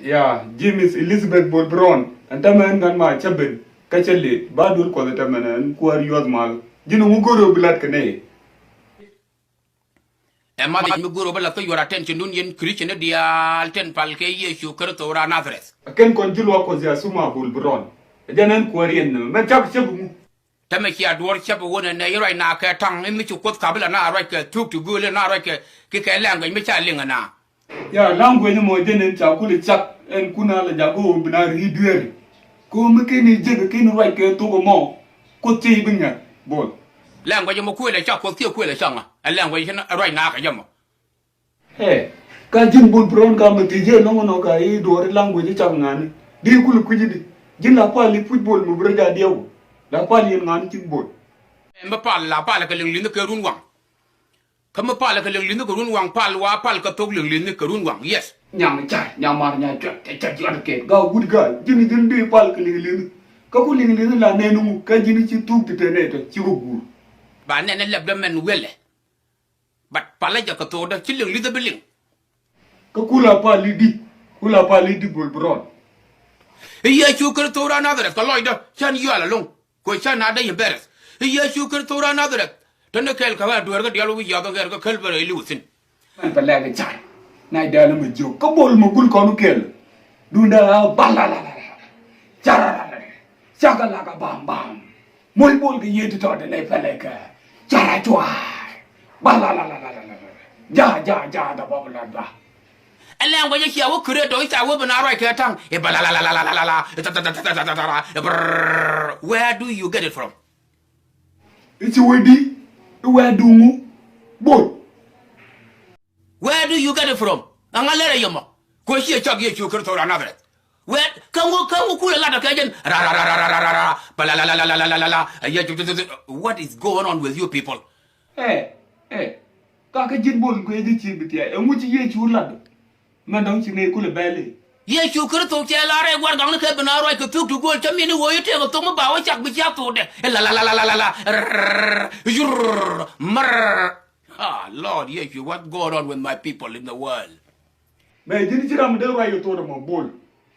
Yeah, Jim is Elizabeth Bol Brown. And taman gan ma chabin. Kachali badul ko taman an kuar yod mal. Jinu mugoro bilat kane. Emma the mugoro bilat your attention union Christian dial ten palke Yeshu Kurtora Nazareth. Aken konjulu ko zia suma Bol Brown. Janan kuarien me chak chabu. Tamaki adwar chap one and you're right now tang in which you quote Kabila na right took to go and right kick a language which I lingana. Ya language mo jenen chakuli chak en kuna la jago binar hiduer. Ko mekeni jebe ken right ke to mo. Ko ti binga Bol. Language mo kwele chak ko ti kwele changa. A language right now ka yamo. Hey, ka jin Bol Brown ka meti je no ka I do language chak ngani. Di kulu kujidi. Jin la pali football mo braja diaw. La pali ngani ci Bol. Mba pal la pal ka lin ke run wang. Kama pal ka lin ke run wang pal wa pal ka tok lin ke run wang. Yes. Nyam cha nyamar nya cha cha ke ga good guy jini di pal ka lin ka ku lin la nenu ka jini ci tuk te ne to ci gur ba ne ne lebda men wele bat pala ja ka to da ci lin da beling ka kula pali di Bol Brown iya chu kar to ra na da ka loida chan yu ala long ko chan na da yemberes iya chu kar to ra na da tan kel ka wa duer ga dialo wi ya ga ga kel bare ilusin man pa la ga cha nay da ma jo ka Bol mo gul ko nu kel dunda balala chara chagala ka bam moy Bol ga yedi to de lay fele ka chara chwa balala ja da babla da ala ngo ya kiawo kure do ita wo bana right ka tang e balala where do you get it from? It's wedi where do mu Bol. Where do you get it from? Angalere yomo. Ko shi chag ye chu kurto another. Where kango kula la da kajen. Balala. What is going on with you people? Ka ka jin Bol ko ye ci bitia e mu ci ye ci lad. Man dong ci ne kula bele. Ye chu kurto che la re war gang ke bana ro ke tuk tu gol chamini wo yete ko to mo ba wa chak bi chak to de. La. Mar. Ah, Lord, yes, what's going on with my people in the world? Mais jini ci ram de way to mo Bol.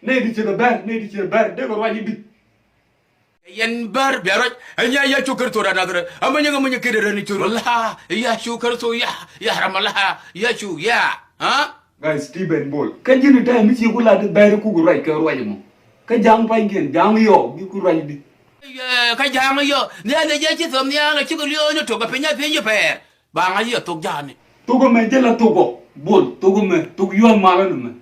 Ne di ci the bar de ko waji bi. Yen bar biaroj anya ya chukar to another amanya ngamanya kire ni churu la ya chukar to ya ramala ya chu ya ha Guys Stephen Bol. Ka jini tay mi ci kula de bar ku gu ray ka waji mo. Ka jang pa ngeen jang yo bi ku ray di. Ka jang yo ne je ci som ya nga ci ko yo to ka penya pe ba nga yo to jani Togo me jela Togo Bol Togo yo mala no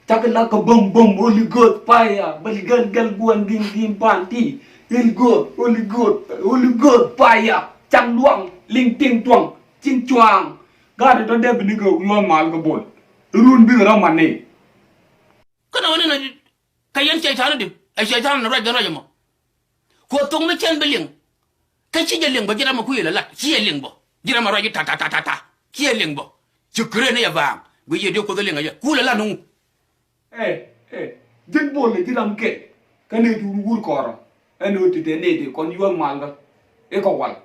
takla ka bom holy god fire bal gal guan gin panti holy god fire chang luang ling ting tuang chin chuang gade to deb ni go yo mal ga Bol run bi ra manne kana woni na kayen shaytan di ay shaytan na raja mo ko tong na chen beling ka ci jeling ba jira ma ku yela lat ci yeling bo jira ma raja ta ci yeling bo ci kure ne ya bang bu ye de ko de lenga ya kula la nu jin Bol le jiram ke kane du wur koro eno ti de ne de kon yo mal ga e ko wal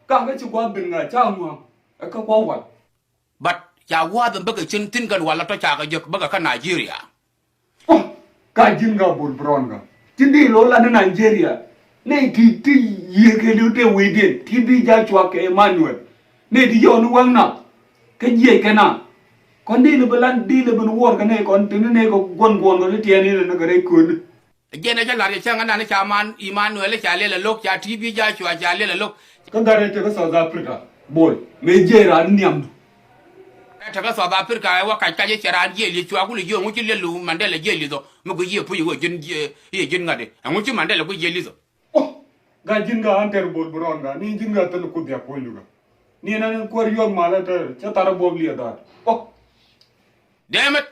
ka ga ci gwa bin nga cha mu e ka ko wal but ya wa da baga cin tin gan wala to cha ga jek baga ka Nigeria ka jin ga Bol Brown ga tin di lo la na Nigeria ne ti ye ke lu te we de ti di ja chwa ke Emmanuel ne di yo nu wang na ke ye ke na kon di le balan di le bun wor ga ne kon tin ne ko gon go ti ni na ga re ko ni gene ja la ya changa na cha man Emmanuel cha le lok cha TV ja chwa cha le lok ka ga re te ka South Africa Bol me je ra niam ta ka South Africa wa ka ka je chara je li chwa ku li yo ngu chi le lu Mandela je li do mo ko ye pu yo jin ye jin ngade ngu chi Mandela ku je li do ga jin ga anter Bol Brown ga ni jin ga tel ku dia ko lu ga ni na ko yo mala ta cha tar bob li da damn it